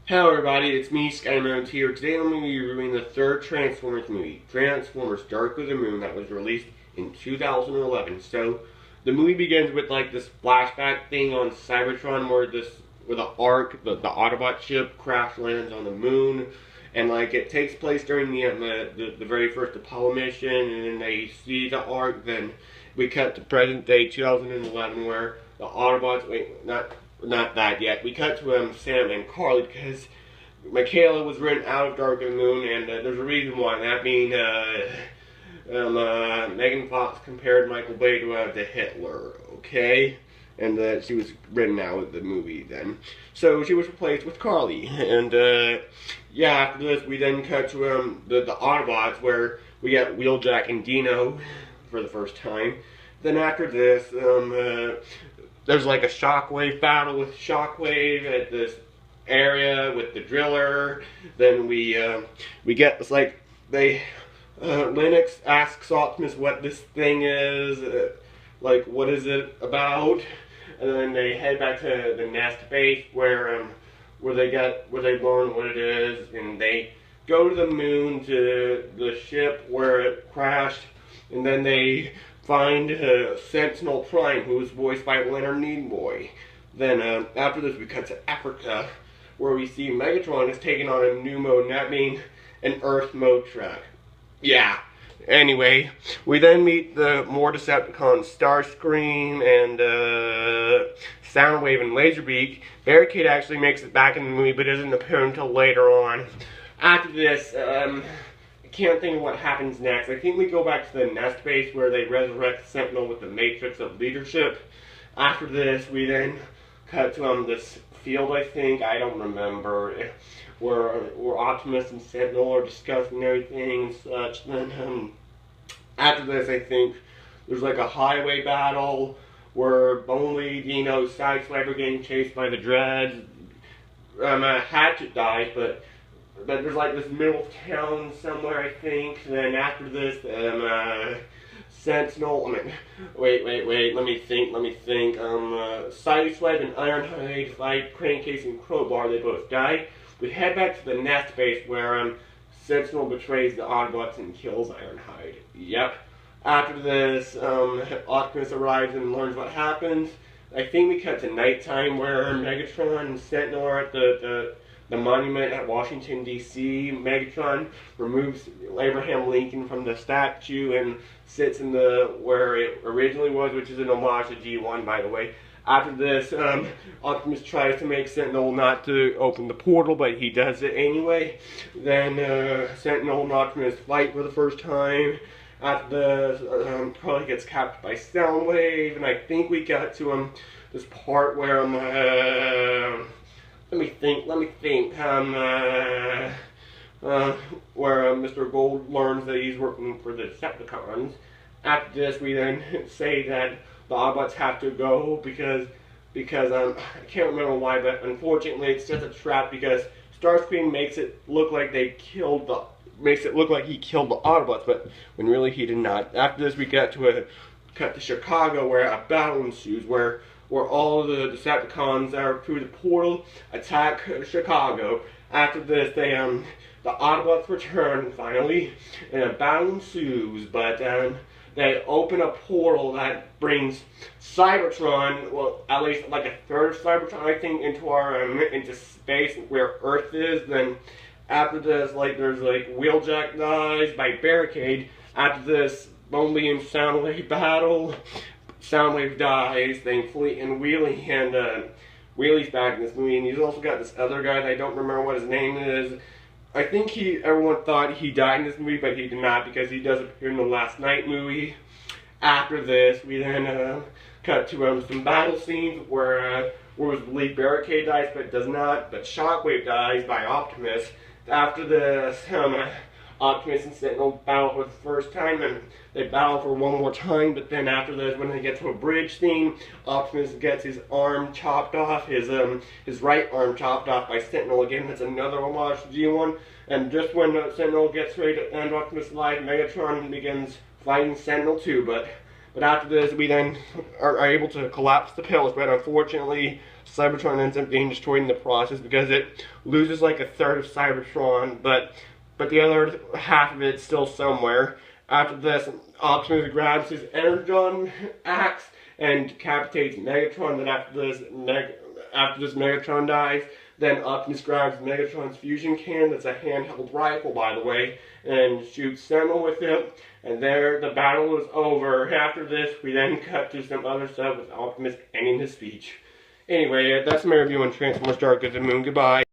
Hello everybody, it's me, SkyMounts here. Today I'm going to be reviewing the third Transformers movie, Transformers Dark of the Moon, that was released in 2011. So, the movie begins with like this flashback thing on Cybertron where the Ark, the Autobot ship, crash lands on the moon. And like it takes place during the very first Apollo mission, and then they see the Ark. Then we cut to present day 2011 where the Autobots, not that yet. We cut to Sam and Carly because Michaela was written out of Dark of the Moon, and there's a reason why. That being, Megan Fox compared Michael Bay to Hitler, okay? And she was written out of the movie then. So she was replaced with Carly. And yeah, after this we then cut to the Autobots where we got Wheeljack and Dino for the first time. Then after this, there's like a Shockwave battle with Shockwave at this area with the Driller. Then we get this like Lennox asks Optimus what this thing is, like what is it about, and then they head back to the Nest base where they learn what it is, and they go to the moon to the ship where it crashed, and then they find Sentinel Prime, who is voiced by Leonard Nimoy. Then after this we cut to Africa, where we see Megatron is taking on a new mode, and that being an Earth mode track. Yeah. Anyway, we then meet the more Decepticons, Starscream and Soundwave and Laserbeak. Barricade actually makes it back in the movie, but doesn't appear until later on. After this, I can't think of what happens next. I think we go back to the Nest base where they resurrect Sentinel with the Matrix of Leadership. After this, we then cut to this field, I think, I don't remember, where Optimus and Sentinel are discussing everything and such. Then after this, I think there's like a highway battle where Boneley, Dino, Sideswipe are getting chased by the Dreads. Hatchet dies, but there's like this middle town somewhere, I think. Then after this, Sentinel, wait, let me think. Sideswipe and Ironhide fight Crankcase and Crowbar, they both die. We head back to the Nest base where Sentinel betrays the Autobots and kills Ironhide. Yep. After this, Optimus arrives and learns what happens. I think we cut to nighttime where Megatron and Sentinel are at the monument at Washington, D.C. Megatron removes Abraham Lincoln from the statue and sits in where it originally was, which is an homage to G1, by the way. After this, Optimus tries to make Sentinel not to open the portal, but he does it anyway. Then Sentinel and Optimus fight for the first time. After this, Carly gets captured by Soundwave, and I think we got to this part where let me think. Where Mr. Gold learns that he's working for the Decepticons. After this, we then say that the Autobots have to go because I can't remember why, but unfortunately it's just a trap because Starscream makes it look like he killed the Autobots, but when really he did not. After this, we cut to Chicago where a battle ensues where all of the Decepticons that are through the portal attack Chicago. After this, the Autobots return finally, and a battle ensues, but they open a portal that brings Cybertron, well, at least like a third of Cybertron, I think, into space where Earth is. Then after this, there's Wheeljack dies by Barricade. After this, Boneley and Soundwave battle. Soundwave dies, thankfully, and Wheelie's back in this movie, and he's also got this other guy that I don't remember what his name is. I think everyone thought he died in this movie, but he did not, because he does appear in the Last Night movie. After this, we then cut to some battle scenes where we believe Barricade dies, but does not, but Shockwave dies by Optimus. After this, Optimus and Sentinel battle for the first time, and they battle for one more time, but then after this, when they get to a bridge scene, Optimus gets his arm chopped off, his right arm chopped off by Sentinel again. That's another homage to G1, and just when Sentinel gets ready to end Optimus' life, Megatron begins fighting Sentinel too, but But after this, we then are able to collapse the pillars. But unfortunately, Cybertron ends up being destroyed in the process because it loses like a third of Cybertron, but the other half of it's still somewhere. After this, Optimus grabs his Energon axe and decapitates Megatron. Then after this Megatron dies, then Optimus grabs Megatron's fusion cannon, that's a handheld rifle by the way, and shoots Sentinel with it. And there, the battle is over. After this, we then cut to some other stuff with Optimus ending his speech. Anyway, that's my review on Transformers Dark of the Moon. Goodbye.